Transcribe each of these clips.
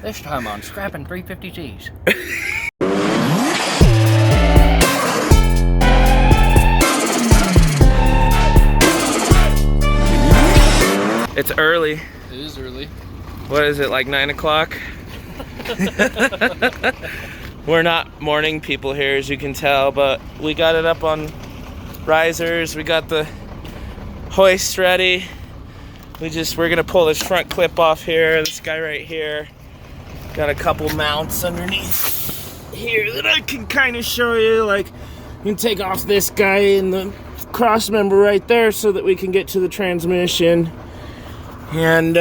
This time on Scrapping 350Zs. It's early. It is early. What is it, like 9 o'clock? We're not morning people here, as you can tell, but we got it up on risers. We got the hoist ready. We're gonna pull this front clip off here. This guy right here. Got a couple mounts underneath here that I can kind of show you. Like, you can take off this guy and the cross member right there so that we can get to the transmission. And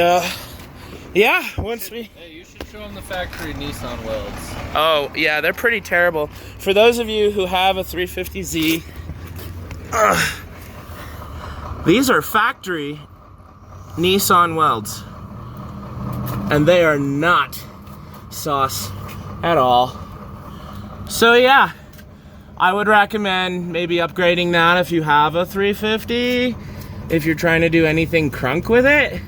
yeah, once we... Hey, you should show them the factory Nissan welds. Oh, yeah, they're pretty terrible. For those of you who have a 350Z, these are factory Nissan welds. And they are not sauce at all. So yeah, I would recommend maybe upgrading that if you have a 350, if you're trying to do anything crunk with it,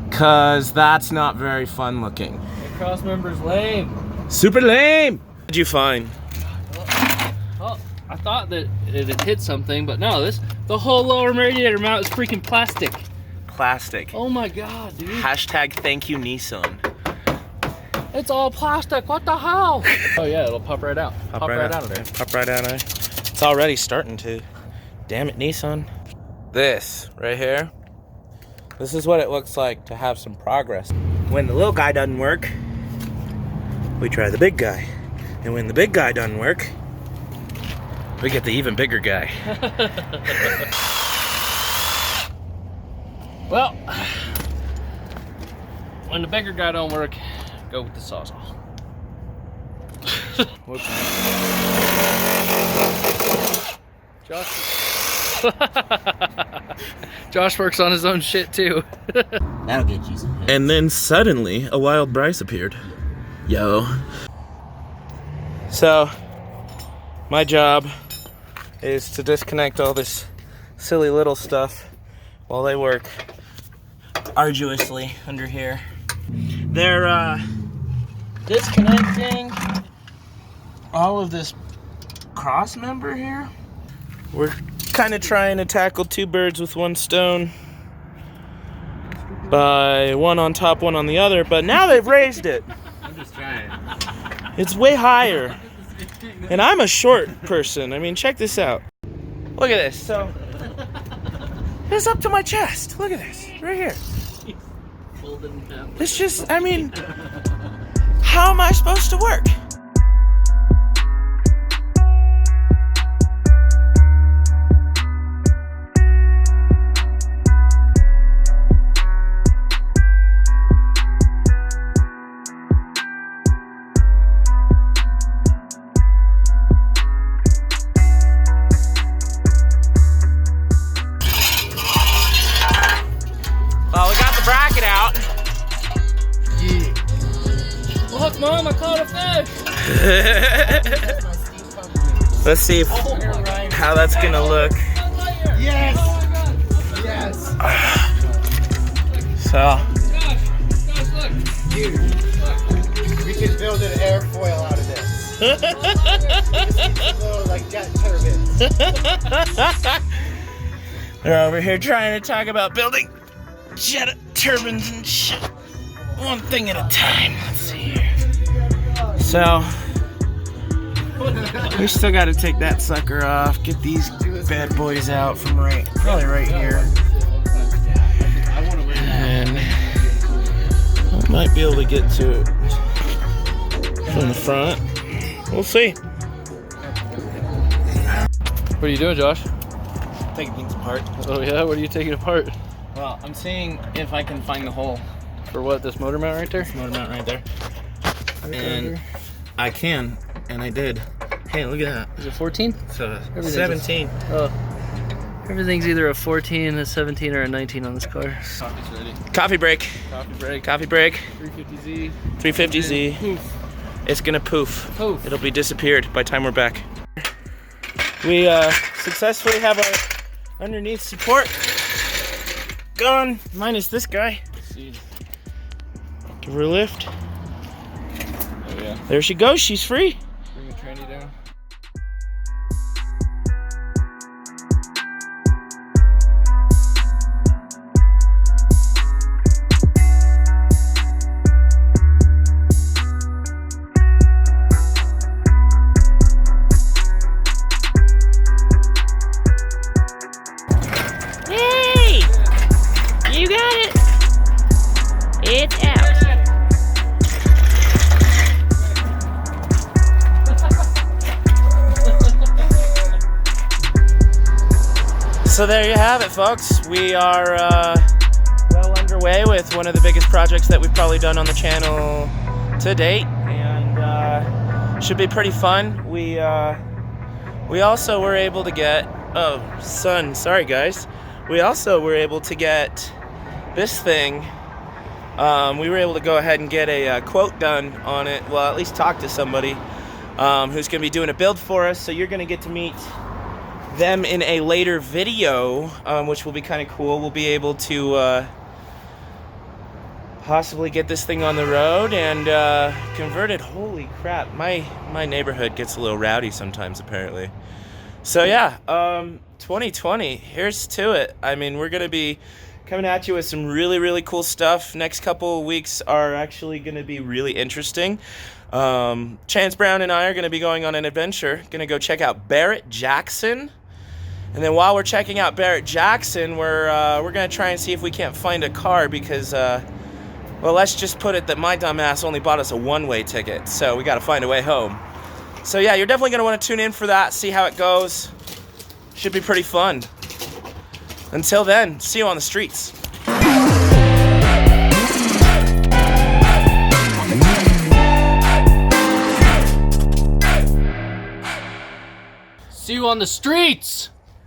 because that's not very fun looking. The cross member's lame. Super lame. What did you find? Well, I thought that it had hit something, but no, the whole lower radiator mount is freaking plastic. Plastic. Oh my god, dude. Hashtag thank you Nissan. It's all plastic, what the hell? Oh yeah, it'll pop right out. Pop right out of there. Pop right out of there. It's already starting to. Damn it, Nissan. This right here, this is what it looks like to have some progress. When the little guy doesn't work, we try the big guy. And when the big guy doesn't work, we get the even bigger guy. Well, when the bigger guy don't work, go with the Sawzall. Whoops. Josh works on his own shit too. That'll get you some hits. And then suddenly, a wild Bryce appeared. Yo. So, my job is to disconnect all this silly little stuff while they work arduously under here. They're disconnecting all of this cross member here. We're kind of trying to tackle two birds with one stone by one on top, one on the other, but now they've raised it. I'm just trying. It's way higher. And I'm a short person. I mean, check this out. Look at this. So, it's up to my chest. Look at this. Right here. It's just, I mean, how am I supposed to work? Well, we got the bracket out. Look, Mom, I caught a fish. Let's see how that's gonna look. Yes! Yes! So, Josh, look. Dude, we can build an airfoil out of this. Little, like, jet turbines. they're over here trying to talk about building jet turbines and shit. One thing at a time. Let's see here. So, we still got to take that sucker off. Get these bad boys out from probably right here. And I might be able to get to it from the front. We'll see. What are you doing, Josh? Taking things apart. Oh yeah, what are you taking apart? Well, I'm seeing if I can find the hole. For what, this motor mount right there? Motor mount right there. And I can, and I did. Hey, look at that. Is it 14? So 17. Oh. Everything's either a 14, a 17, or a 19 on this car. Coffee's ready. Coffee break. Coffee break. Coffee break. 350Z. 350Z. Poof. It's gonna poof. Poof. It'll be disappeared by the time we're back. We successfully have our underneath support gone, minus this guy. See. Give her a lift. yeah. There she goes. She's free. Bring the tranny down. Hey! You got it! It's out. So there you have it, folks. We are well underway with one of the biggest projects that we've probably done on the channel to date, and should be pretty fun. We also were able to get, sorry guys. We also were able to get this thing. We were able to go ahead and get a quote done on it. Well, at least talk to somebody who's going to be doing a build for us. So you're going to get to meet them in a later video, which will be kind of cool. We'll be able to possibly get this thing on the road and convert it. Holy crap, my neighborhood gets a little rowdy sometimes, apparently. So yeah, 2020, here's to it. I mean, we're gonna be coming at you with some really cool stuff. Next couple of weeks are actually gonna be really interesting. Chance Brown and I are gonna be going on an adventure. Gonna go check out Barrett Jackson. And then while we're checking out Barrett Jackson, we're gonna try and see if we can't find a car because, well, let's just put it that my dumb ass only bought us a one-way ticket, so we gotta find a way home. So yeah, you're definitely gonna wanna tune in for that, see how it goes. Should be pretty fun. Until then, see you on the streets. See you on the streets!